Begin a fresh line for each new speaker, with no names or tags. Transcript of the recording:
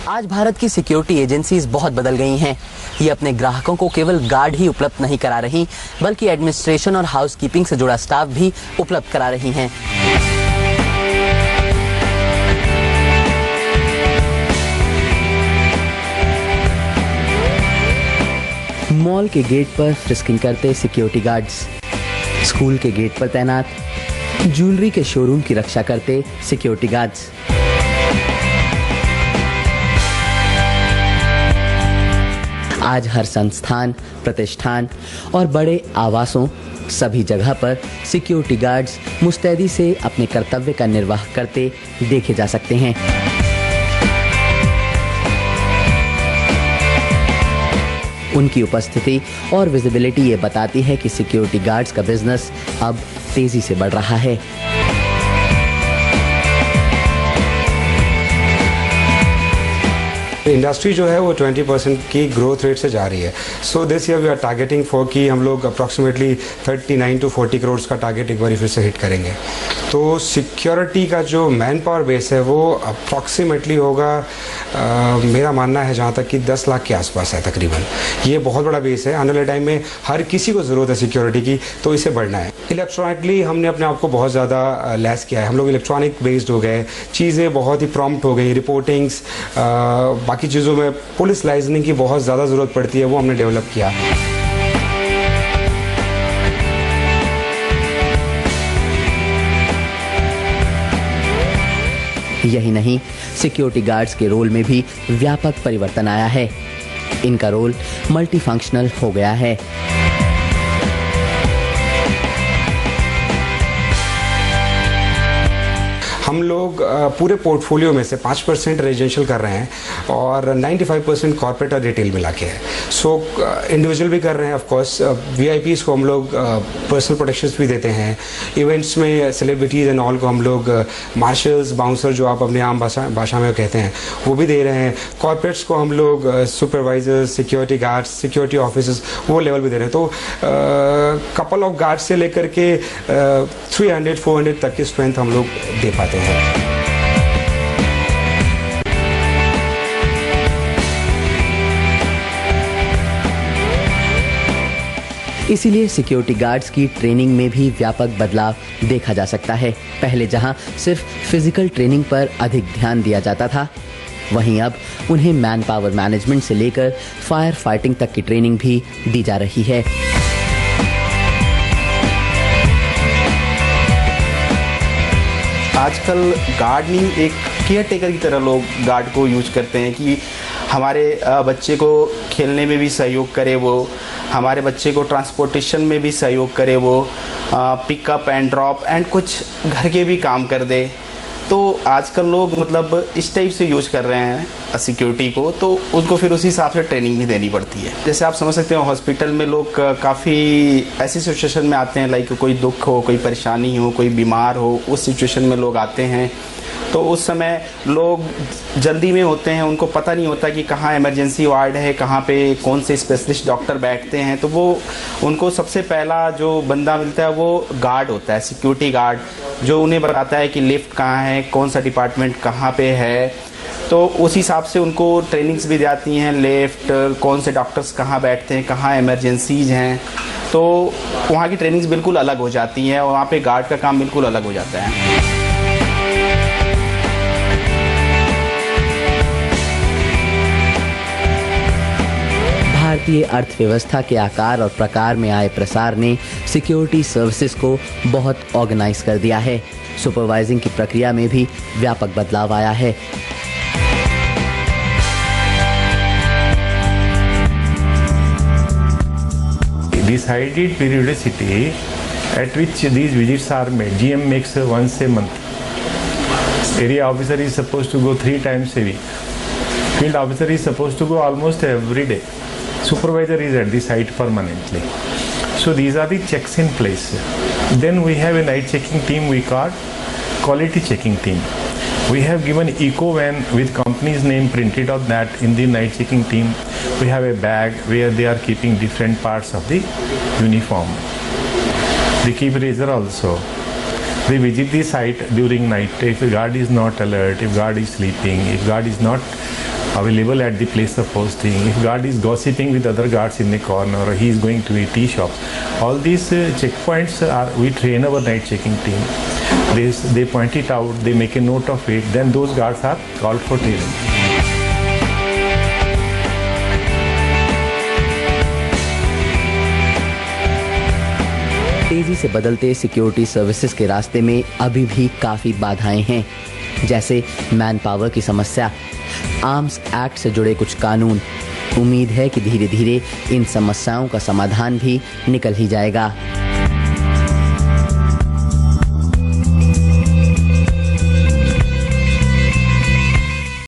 आज भारत की security agencies बहुत बदल गई हैं। ये अपने ग्राहकों को केवल गार्ड ही उपलब्ध नहीं करा रही, बल्कि एडमिनिस्ट्रेशन और हाउसकीपिंग से जुड़ा स्टाफ भी उपलब्ध करा रही हैं। मॉल के गेट पर फ्रिस्किंग करते सिक्योरिटी गार्ड्स, स्कूल के गेट पर तैनात, ज्वेलरी के शोरूम की रक्षा करते सिक्योरिटी गार्ड्स। आज हर संस्थान, प्रतिष्ठान और बड़े आवासों सभी जगह पर सिक्योरिटी गार्ड्स मुस्तैदी से अपने कर्तव्य का निर्वाह करते देखे जा सकते हैं। उनकी उपस्थिति और विजिबिलिटी ये बताती है कि सिक्योरिटी गार्ड्स का बिजनेस अब तेजी से बढ़ रहा है।
इंडस्ट्री जो है वो 20% की ग्रोथ रेट से जा रही है। So this year we are targeting for कि हम लोग अप्रॉक्सीमेटली 39 to 40 करोड़ का टारगेट एक बार फिर से हिट करेंगे। तो सिक्योरिटी का जो मैन पावर बेस है वो अप्रॉक्सीमेटली होगा, मेरा मानना है जहाँ तक कि 10 लाख के आसपास है तकरीबन। ये बहुत बड़ा बेस है। आने वाले टाइम में हर किसी को ज़रूरत है सिक्योरिटी की, तो इसे बढ़ना है। इलेक्ट्रॉनिकली हमने अपने आप को बहुत ज़्यादा लैस किया है। हम लोग इलेक्ट्रॉनिक बेस्ड हो गए, चीज़ें बहुत ही प्रॉम्प्ट हो गई, रिपोर्टिंग्स, बाकी चीज़ों में पुलिस लाइजनिंग की बहुत ज़्यादा ज़रूरत पड़ती है, वो हमने डेवलप किया।
यही नहीं, सिक्योरिटी गार्ड्स के रोल में भी व्यापक परिवर्तन आया है। इनका रोल मल्टीफंक्शनल हो गया है।
हम लोग पूरे पोर्टफोलियो में से 5% रेजिडेंशियल कर रहे हैं और 95% कॉर्पोरेट और रिटेल मिला के है। सो इंडिविजुअल भी कर रहे हैं। ऑफ कोर्स VIPs को हम लोग पर्सनल प्रोटेक्शंस भी देते हैं। इवेंट्स में सेलिब्रिटीज़ एंड ऑल को हम लोग मार्शल्स, बाउंसर जो आप अपने आम भाषा में कहते हैं वो भी दे रहे हैं। कॉर्पोरेट्स को हम लोग supervisors, security guards, security officers वो लेवल भी दे रहे हैं। तो कपल ऑफ गार्ड्स से लेकर के 300-400 तक की स्ट्रेंथ हम लोग दे पाते हैं।
इसीलिए सिक्योरिटी गार्ड्स की ट्रेनिंग में भी व्यापक बदलाव देखा जा सकता है। पहले जहां सिर्फ फिजिकल ट्रेनिंग पर अधिक ध्यान दिया जाता था, वहीं अब उन्हें मैन पावर मैनेजमेंट से लेकर फायर फाइटिंग तक की ट्रेनिंग भी दी जा रही है।
आजकल गार्डनिंग एक केयर टेकर की तरह लोग गार्ड को यूज करते हैं कि हमारे बच्चे को खेलने में भी सहयोग करे, वो हमारे बच्चे को ट्रांसपोर्टेशन में भी सहयोग करे, वो पिकअप एंड ड्रॉप एंड कुछ घर के भी काम कर दे। तो आजकल लोग मतलब इस टाइप से यूज कर रहे हैं सिक्योरिटी को, तो उनको फिर उसी हिसाब से ट्रेनिंग भी देनी पड़ती है। जैसे आप समझ सकते हो हॉस्पिटल में लोग काफ़ी ऐसी सिचुएशन में आते हैं, लाइक कोई दुख हो, कोई परेशानी हो, कोई बीमार हो, उस सिचुएशन में लोग आते हैं। तो उस समय लोग जल्दी में होते हैं, उनको पता नहीं होता कि कहाँ इमरजेंसी वार्ड है, कहाँ पे कौन से स्पेशलिस्ट डॉक्टर बैठते हैं। तो वो उनको सबसे पहला जो बंदा मिलता है वो गार्ड होता है, सिक्योरिटी गार्ड, जो उन्हें बताता है कि लिफ्ट कहाँ है, कौन सा डिपार्टमेंट कहाँ पे है। तो उस हिसाब से उनको ट्रेनिंग्स भी जाती हैं, लिफ्ट, कौन से डॉक्टर्स कहाँ बैठते हैं, कहाँ इमरजेंसीज हैं। तो वहाँ की ट्रेनिंग्स बिल्कुल अलग हो जाती हैं और वहाँ पे गार्ड का काम बिल्कुल अलग हो जाता है।
भारतीय अर्थव्यवस्था के आकार और प्रकार में आए प्रसार ने सिक्योरिटी सर्विसेज को बहुत ऑर्गेनाइज कर दिया है। सुपरवाइजिंग की प्रक्रिया में भी व्यापक बदलाव आया है।
Decided periodicity at which these visits are made. GM makes once a month. Area officer is supposed to go 3 times a week. Field officer is supposed to go almost every day. Supervisor is at the site permanently. So these are the checks in place. Then we have a night checking team we call quality checking team. We have given eco van with company's name printed on that in the night checking team. We have a bag where they are keeping different parts of the uniform. They keep razor also. They visit the site during night. If a guard is not alert, if guard is sleeping, if guard is not available at the place of posting. If guard is gossiping with other guards in the corner, or he is going to a tea shop, all these checkpoints we train our night checking team. They point it out, they make a note of it, then those guards are called for training.
तेजी से बदलते security services के रास्ते में अभी भी काफ़ी बाधाएं हैं, जैसे मैन पावर की समस्या, आर्म्स एक्ट से जुड़े कुछ कानून। उम्मीद है कि धीरे धीरे इन समस्याओं का समाधान भी निकल ही जाएगा।